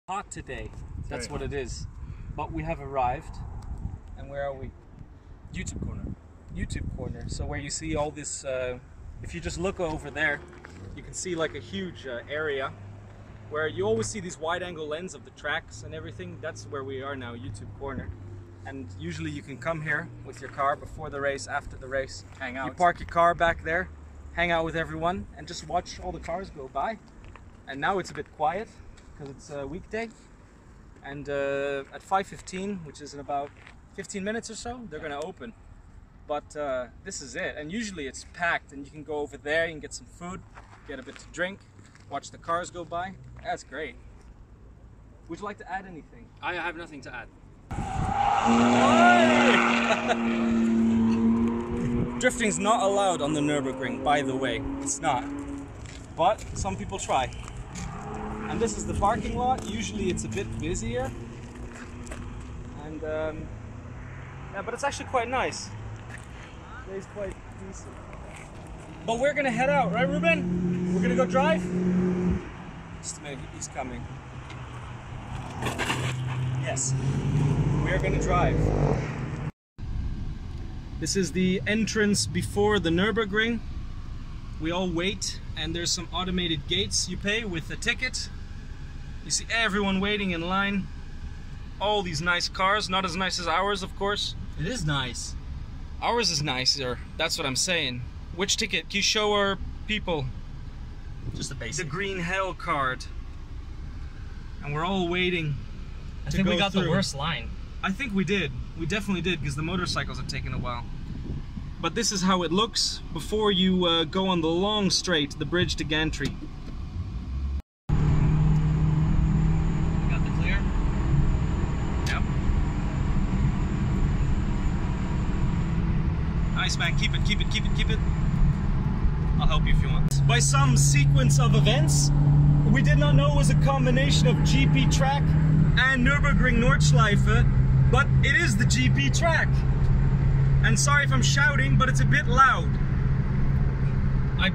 Hot today, that's what it is. But we have arrived, and where are we? YouTube corner. YouTube corner. So where you see all this, if you just look over there, you can see like a huge area where you always see these wide angle lens of the tracks and everything. That's where we are now, YouTube corner. And usually you can come here with your car before the race, after the race. Hang out. You park your car back there, hang out with everyone, and just watch all the cars go by. And now it's a bit quiet because it's a weekday. And at 5:15, which is in about 15 minutes or so, they're going to open. But this is it. And usually it's packed, and you can go over there, you can get some food, get a bit to drink, watch the cars go by. That's great. Would you like to add anything? I have nothing to add. Drifting's not allowed on the Nürburgring, by the way. It's not. But some people try. And this is the parking lot. Usually it's a bit busier. And yeah, but it's actually quite nice. Today's quite decent. But we're gonna head out, right, Ruben? We're gonna go drive? Just a minute, he's coming. Yes, we are gonna drive. This is the entrance before the Nürburgring. We all wait, and there's some automated gates you pay with a ticket. You see everyone waiting in line. All these nice cars, not as nice as ours, of course. It is nice. Ours is nicer, that's what I'm saying. Which ticket? Can you show our people? Just the basic. The green hell card. And we're all waiting. I think we got the worst line. I think we did. We definitely did, because the motorcycles have taken a while. But this is how it looks before you go on the long straight, the bridge to Gantry. Got the clear? Yep. Nice, man. Keep it, keep it, keep it, keep it. I'll help you if you want. By some sequence of events, we did not know it was a combination of GP track and Nürburgring Nordschleife, but it is the GP track. And sorry if I'm shouting, but it's a bit loud. I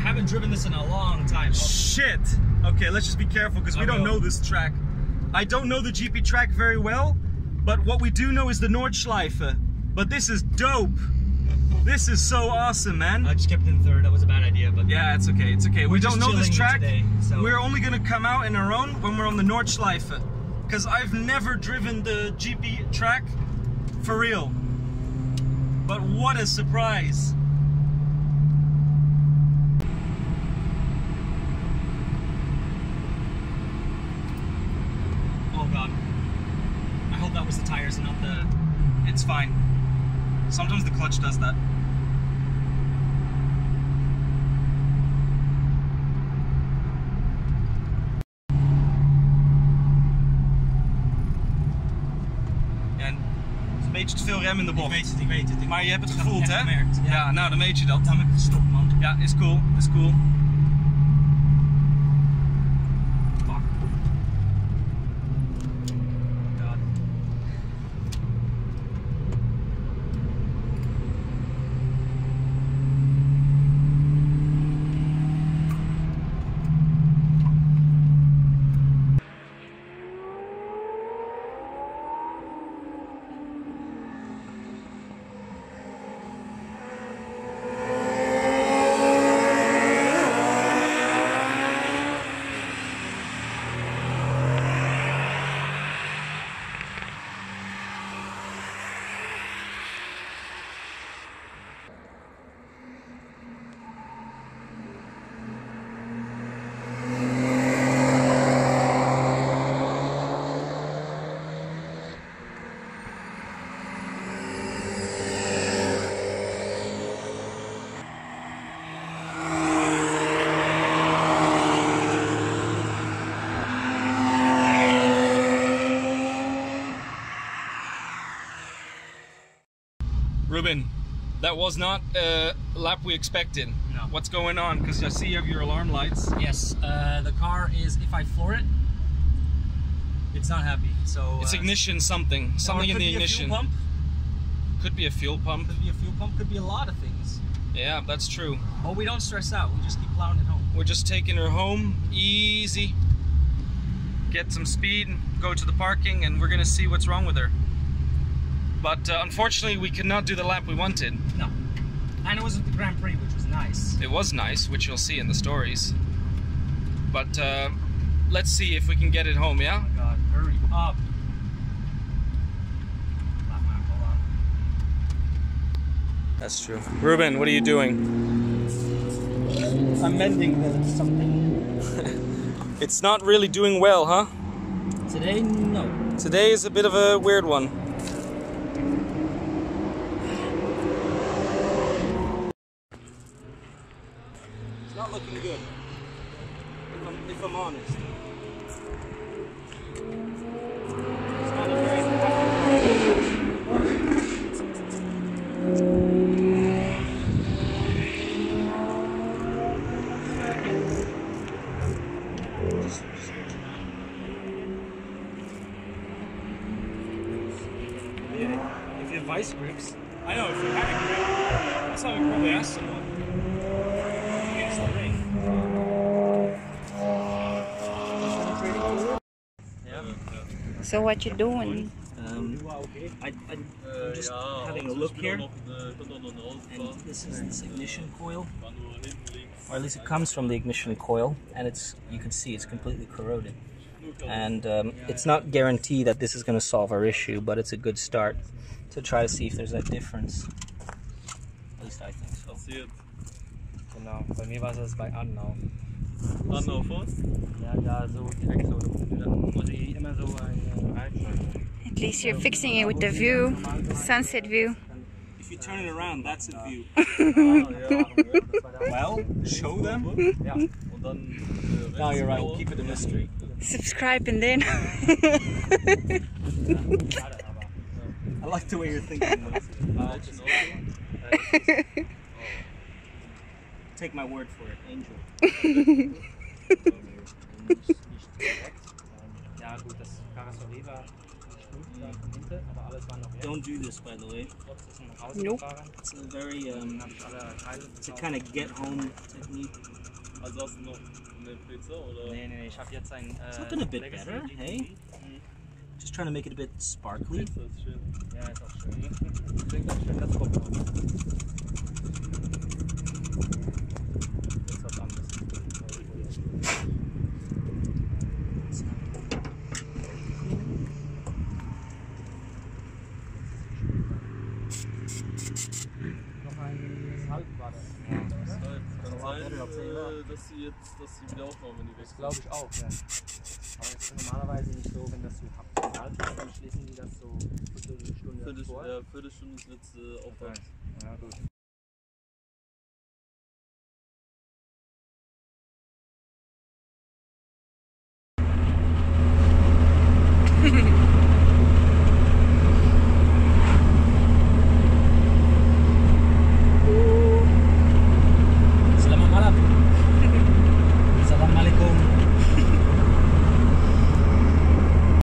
haven't driven this in a long time. Shit! Okay, let's just be careful, because we don't know this track. I don't know the GP track very well, but what we do know is the Nordschleife. But this is dope. This is so awesome, man. I just kept it in third. That was a bad idea, but yeah, it's okay. It's okay. We don't know this track. Today, so. We're only gonna come out in our own when we're on the Nordschleife, because I've never driven the GP track for real. But what a surprise! Oh god. I hope that was the tires and not the... It's fine. Sometimes the clutch does that. Een beetje te veel rem in de bocht. Ik weet het. Maar je hebt het gevoeld, hè? Gemerkt, ja. Ja, nou dan weet je dat. Dan heb ik gestopt, man. Ja, is cool, is cool. Fuck. God. Ruben, that was not a lap we expected. No. What's going on? Because I see you have your alarm lights. Yes, the car is, if I floor it, it's not happy. So it's ignition something in the ignition. Fuel pump. Could be a fuel pump. Could be a fuel pump. Could be a lot of things. Yeah, that's true. But we don't stress out. We just keep plowing it home. We're just taking her home easy. get some speed, go to the parking, and we're gonna see what's wrong with her. But unfortunately, we could not do the lap we wanted. No. And it was at the Grand Prix, which was nice. It was nice, which you'll see in the stories. But let's see if we can get it home, yeah? Oh my god, hurry up. Hold on. That's true. Ruben, what are you doing? I'm mending something. It's not really doing well, huh? Today, no. Today is a bit of a weird one. It's not looking good, if I'm honest. It's not a very If you have vice grips, I know if you had a grip, that's how we probably ask someone. Against the ring. So what you doing? I'm just having a look here, and this is this ignition coil, or at least it comes from the ignition coil, and you can see it's completely corroded. And it's not guaranteed that this is going to solve our issue, but it's a good start to try to see if there's a difference. At least I think so. Genau, bei mir war es bei Anlauf. Anlauf was? Ja, so direkt so. Da muss ich immer so eine Reihenfolge. At least you're fixing it with the view, sunset view. If you turn it around, that's a view. Ja. Well, show them. Ja. Und dann No, you're right. We'll keep it a mystery. Subscribe and then. I like the way you're thinking. Take my word for it, Angel. Ja gut, das Karosserie war nicht da von hinten, aber alles war noch weg. Don't do this, by the way. Trotz ist ein rausgefahren. It's a very, Habe ich alle Teile it's a kind of get-home technique. Also hast du noch eine Pizza oder? Nee, ich habe jetzt ein It's looking a bit better, hey? Just trying to make it a bit sparkly. Pizza ist schön. Ja, ist auch schön. Klingt auch schön, das kommt noch. Jetzt was anderes. Noch ein Halb war das. Kann sein, dass sie wieder aufmachen, wenn die weg sind. Glaube ich auch, ja. Aber es ist normalerweise nicht so, wenn das so abgeknallt ist, dann schließen die das so eine Viertelstunde vor. Viertelstunde ist letzte Aufwand. Ja, gut.